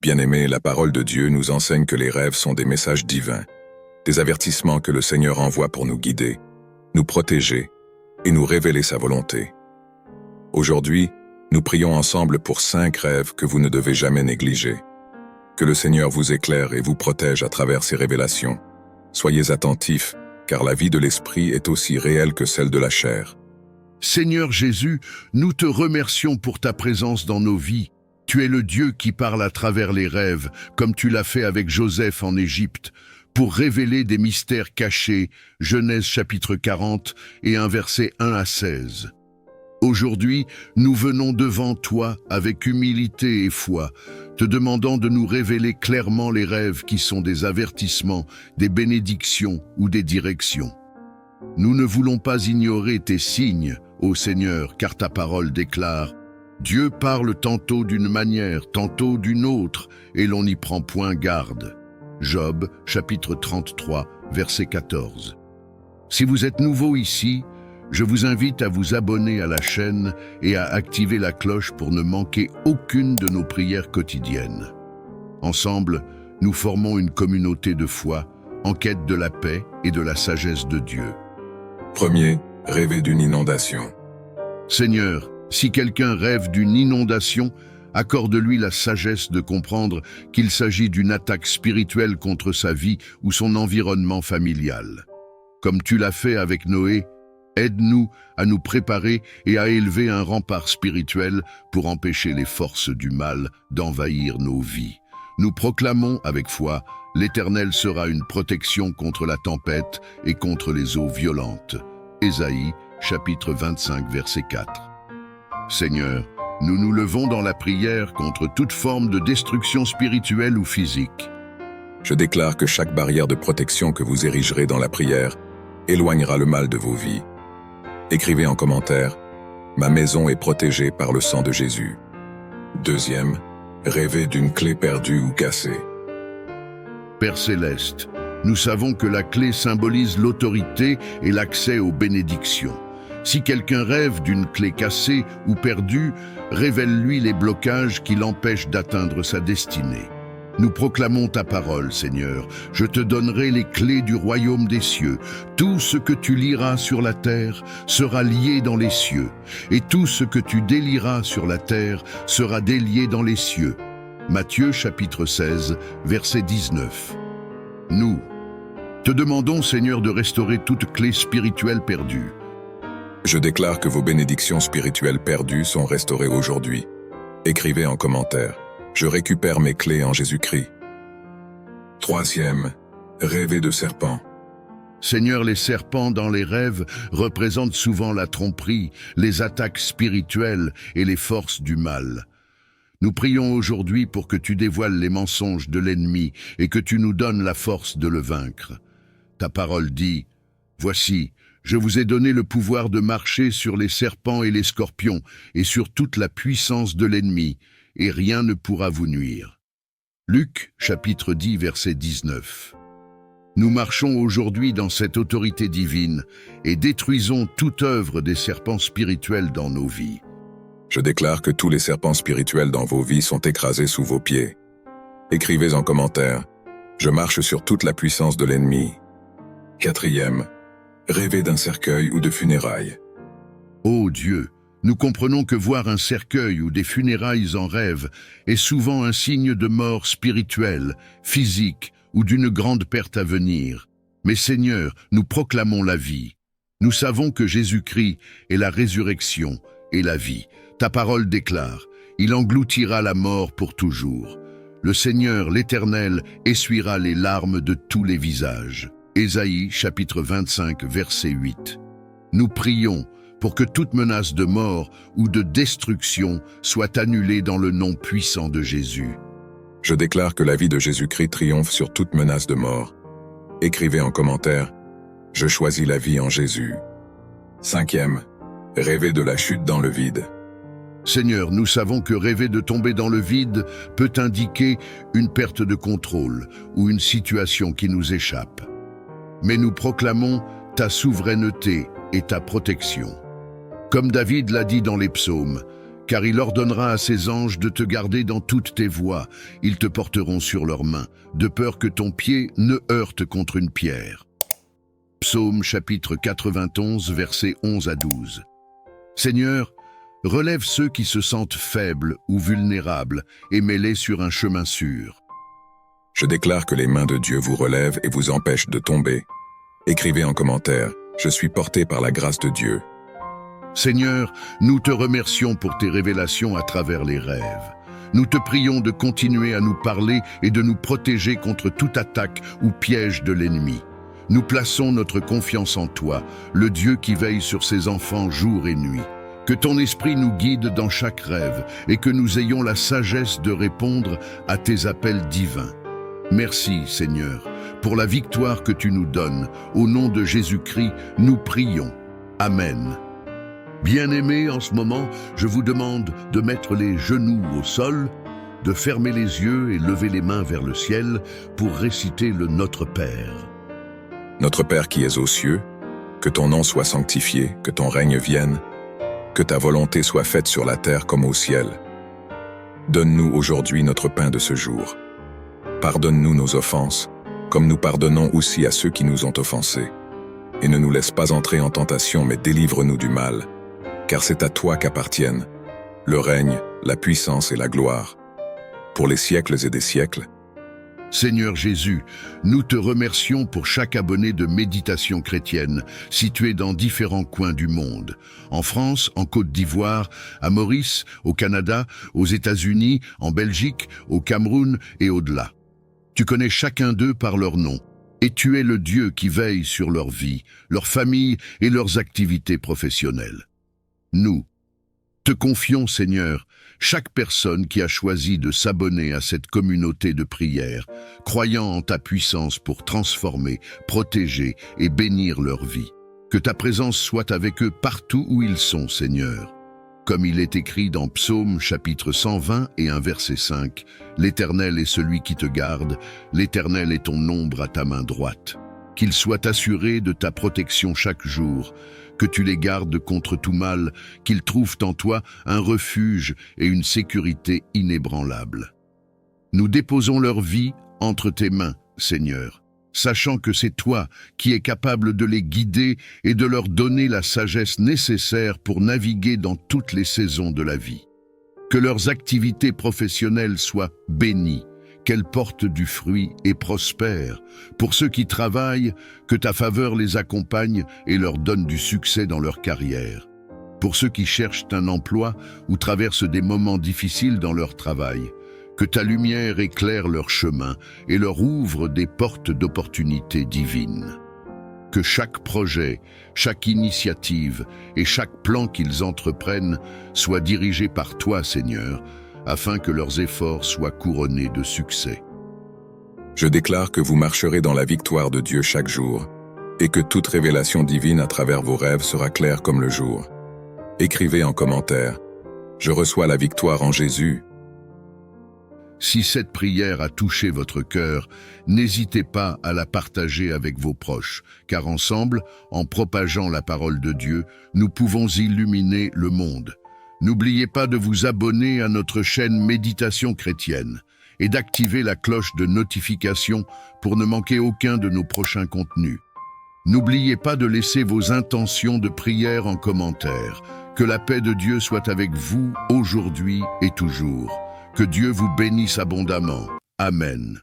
Bien-aimés, la parole de Dieu nous enseigne que les rêves sont des messages divins, des avertissements que le Seigneur envoie pour nous guider, nous protéger et nous révéler sa volonté. Aujourd'hui, nous prions ensemble pour 5 rêves que vous ne devez jamais négliger. Que le Seigneur vous éclaire et vous protège à travers ces révélations. Soyez attentifs, car la vie de l'esprit est aussi réelle que celle de la chair. Seigneur Jésus, nous te remercions pour ta présence dans nos vies. Tu es le Dieu qui parle à travers les rêves, comme tu l'as fait avec Joseph en Égypte, pour révéler des mystères cachés, Genèse chapitre 40 et un verset 1 à 16. Aujourd'hui, nous venons devant toi avec humilité et foi, te demandant de nous révéler clairement les rêves qui sont des avertissements, des bénédictions ou des directions. Nous ne voulons pas ignorer tes signes, ô Seigneur, car ta parole déclare « Dieu parle tantôt d'une manière, tantôt d'une autre, et l'on n'y prend point garde. » Job, chapitre 33, verset 14. Si vous êtes nouveau ici, je vous invite à vous abonner à la chaîne et à activer la cloche pour ne manquer aucune de nos prières quotidiennes. Ensemble, nous formons une communauté de foi en quête de la paix et de la sagesse de Dieu. Premier, rêver d'une inondation. Seigneur, si quelqu'un rêve d'une inondation, accorde-lui la sagesse de comprendre qu'il s'agit d'une attaque spirituelle contre sa vie ou son environnement familial. Comme tu l'as fait avec Noé, aide-nous à nous préparer et à élever un rempart spirituel pour empêcher les forces du mal d'envahir nos vies. Nous proclamons avec foi, l'Éternel sera une protection contre la tempête et contre les eaux violentes. Ésaïe, chapitre 25, verset 4. Seigneur, nous nous levons dans la prière contre toute forme de destruction spirituelle ou physique. Je déclare que chaque barrière de protection que vous érigerez dans la prière éloignera le mal de vos vies. Écrivez en commentaire « Ma maison est protégée par le sang de Jésus ». Deuxième, rêver d'une clé perdue ou cassée. Père Céleste, nous savons que la clé symbolise l'autorité et l'accès aux bénédictions. Si quelqu'un rêve d'une clé cassée ou perdue, révèle-lui les blocages qui l'empêchent d'atteindre sa destinée. Nous proclamons ta parole, Seigneur. Je te donnerai les clés du royaume des cieux. Tout ce que tu lieras sur la terre sera lié dans les cieux, et tout ce que tu délieras sur la terre sera délié dans les cieux. Matthieu chapitre 16, verset 19. Nous te demandons, Seigneur, de restaurer toute clé spirituelle perdue. Je déclare que vos bénédictions spirituelles perdues sont restaurées aujourd'hui. Écrivez en commentaire. Je récupère mes clés en Jésus-Christ. Troisième, rêver de serpents. Seigneur, les serpents dans les rêves représentent souvent la tromperie, les attaques spirituelles et les forces du mal. Nous prions aujourd'hui pour que tu dévoiles les mensonges de l'ennemi et que tu nous donnes la force de le vaincre. Ta parole dit « Voici, je vous ai donné le pouvoir de marcher sur les serpents et les scorpions et sur toute la puissance de l'ennemi, et rien ne pourra vous nuire. » Luc, chapitre 10, verset 19. Nous marchons aujourd'hui dans cette autorité divine et détruisons toute œuvre des serpents spirituels dans nos vies. Je déclare que tous les serpents spirituels dans vos vies sont écrasés sous vos pieds. Écrivez en commentaire. Je marche sur toute la puissance de l'ennemi. Quatrième, rêver d'un cercueil ou de funérailles. Ô Dieu, nous comprenons que voir un cercueil ou des funérailles en rêve est souvent un signe de mort spirituelle, physique ou d'une grande perte à venir. Mais Seigneur, nous proclamons la vie. Nous savons que Jésus-Christ est la résurrection et la vie. Ta parole déclare, il engloutira la mort pour toujours. Le Seigneur, l'Éternel, essuiera les larmes de tous les visages. Ésaïe, chapitre 25, verset 8. Nous prions pour que toute menace de mort ou de destruction soit annulée dans le nom puissant de Jésus. Je déclare que la vie de Jésus-Christ triomphe sur toute menace de mort. Écrivez en commentaire, je choisis la vie en Jésus. Cinquième, rêver de la chute dans le vide. Seigneur, nous savons que rêver de tomber dans le vide peut indiquer une perte de contrôle ou une situation qui nous échappe. Mais nous proclamons ta souveraineté et ta protection. Comme David l'a dit dans les psaumes, car il ordonnera à ses anges de te garder dans toutes tes voies. Ils te porteront sur leurs mains, de peur que ton pied ne heurte contre une pierre. Psaume chapitre 91, versets 11 à 12. Seigneur, relève ceux qui se sentent faibles ou vulnérables et mets-les sur un chemin sûr. Je déclare que les mains de Dieu vous relèvent et vous empêchent de tomber. Écrivez en commentaire, je suis porté par la grâce de Dieu. Seigneur, nous te remercions pour tes révélations à travers les rêves. Nous te prions de continuer à nous parler et de nous protéger contre toute attaque ou piège de l'ennemi. Nous plaçons notre confiance en toi, le Dieu qui veille sur ses enfants jour et nuit. Que ton esprit nous guide dans chaque rêve et que nous ayons la sagesse de répondre à tes appels divins. Merci, Seigneur, pour la victoire que tu nous donnes. Au nom de Jésus-Christ, nous prions. Amen. Bien-aimés, en ce moment, je vous demande de mettre les genoux au sol, de fermer les yeux et lever les mains vers le ciel pour réciter le Notre Père. Notre Père qui es aux cieux, que ton nom soit sanctifié, que ton règne vienne, que ta volonté soit faite sur la terre comme au ciel. Donne-nous aujourd'hui notre pain de ce jour. Pardonne-nous nos offenses, comme nous pardonnons aussi à ceux qui nous ont offensés. Et ne nous laisse pas entrer en tentation, mais délivre-nous du mal. Car c'est à toi qu'appartiennent le règne, la puissance et la gloire, pour les siècles et des siècles. Seigneur Jésus, nous te remercions pour chaque abonné de Méditation chrétienne situé dans différents coins du monde. En France, en Côte d'Ivoire, à Maurice, au Canada, aux États-Unis, en Belgique, au Cameroun et au-delà. Tu connais chacun d'eux par leur nom, et tu es le Dieu qui veille sur leur vie, leur famille et leurs activités professionnelles. Nous te confions, Seigneur, chaque personne qui a choisi de s'abonner à cette communauté de prière, croyant en ta puissance pour transformer, protéger et bénir leur vie. Que ta présence soit avec eux partout où ils sont, Seigneur. Comme il est écrit dans Psaume chapitre 120 et un verset 5, « L'Éternel est celui qui te garde, l'Éternel est ton ombre à ta main droite. » Qu'ils soient assurés de ta protection chaque jour, que tu les gardes contre tout mal, qu'ils trouvent en toi un refuge et une sécurité inébranlable. Nous déposons leur vie entre tes mains, Seigneur, sachant que c'est toi qui es capable de les guider et de leur donner la sagesse nécessaire pour naviguer dans toutes les saisons de la vie. Que leurs activités professionnelles soient bénies, qu'elles portent du fruit et prospèrent. Pour ceux qui travaillent, que ta faveur les accompagne et leur donne du succès dans leur carrière. Pour ceux qui cherchent un emploi ou traversent des moments difficiles dans leur travail, que ta lumière éclaire leur chemin et leur ouvre des portes d'opportunités divines. Que chaque projet, chaque initiative et chaque plan qu'ils entreprennent soit dirigé par toi, Seigneur, afin que leurs efforts soient couronnés de succès. Je déclare que vous marcherez dans la victoire de Dieu chaque jour, et que toute révélation divine à travers vos rêves sera claire comme le jour. Écrivez en commentaire, je reçois la victoire en Jésus. Si cette prière a touché votre cœur, n'hésitez pas à la partager avec vos proches, car ensemble, en propageant la parole de Dieu, nous pouvons illuminer le monde. N'oubliez pas de vous abonner à notre chaîne Méditation chrétienne et d'activer la cloche de notification pour ne manquer aucun de nos prochains contenus. N'oubliez pas de laisser vos intentions de prière en commentaire. Que la paix de Dieu soit avec vous aujourd'hui et toujours. Que Dieu vous bénisse abondamment. Amen.